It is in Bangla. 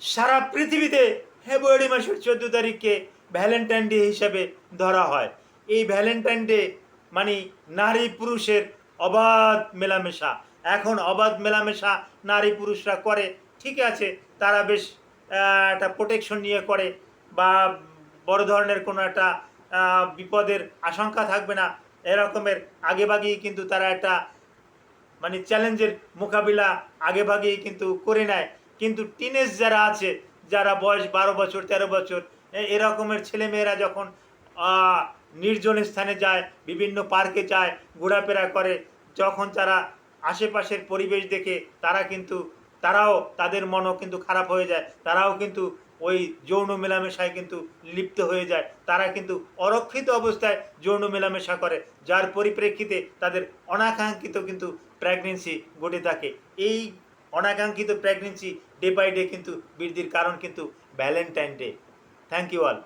সারা পৃথিবীতে ফেব্রুয়ারি মাসের 14 তারিখকে ভ্যালেন্টাইন ডে হিসাবে ধরা হয়। এই ভ্যালেন্টাইন ডে মানে নারী পুরুষের অবাধ মেলামেশা। এখন অবাধ মেলামেশা নারী পুরুষরা করে, ঠিক আছে, তারা বেশ একটা প্রোটেকশন নিয়ে করে, বা বড় ধরনের কোনো একটা বিপদের আশঙ্কা থাকবে না এরকমের আগেভাগেই কিন্তু তারা একটা মানে চ্যালেঞ্জের মোকাবিলা আগেভাগেই কিন্তু করে নেয়। কিন্তু টিনেজ যারা আছে, যারা বয়স 12 বছর 13 বছর, এরকমের ছেলেমেয়েরা যখন নির্জন স্থানে যায়, বিভিন্ন পার্কে যায়, ঘোরাফেরা করে, যখন তারা আশেপাশের পরিবেশ দেখে তারাও তাদের মনও কিন্তু খারাপ হয়ে যায়, তারাও কিন্তু ওই যৌন মেলামেশায় কিন্তু লিপ্ত হয়ে যায়, তারা কিন্তু অরক্ষিত অবস্থায় যৌন মেলামেশা করে, যার পরিপ্রেক্ষিতে তাদের অনাকাঙ্ক্ষিত কিন্তু প্রেগনেন্সি ঘটে থাকে। এই অনাকাঙ্ক্ষিত প্রেগনেন্সি ডে বাই ডে কিন্তু বৃদ্ধির কারণ কিন্তু Valentine Day. Thank you all.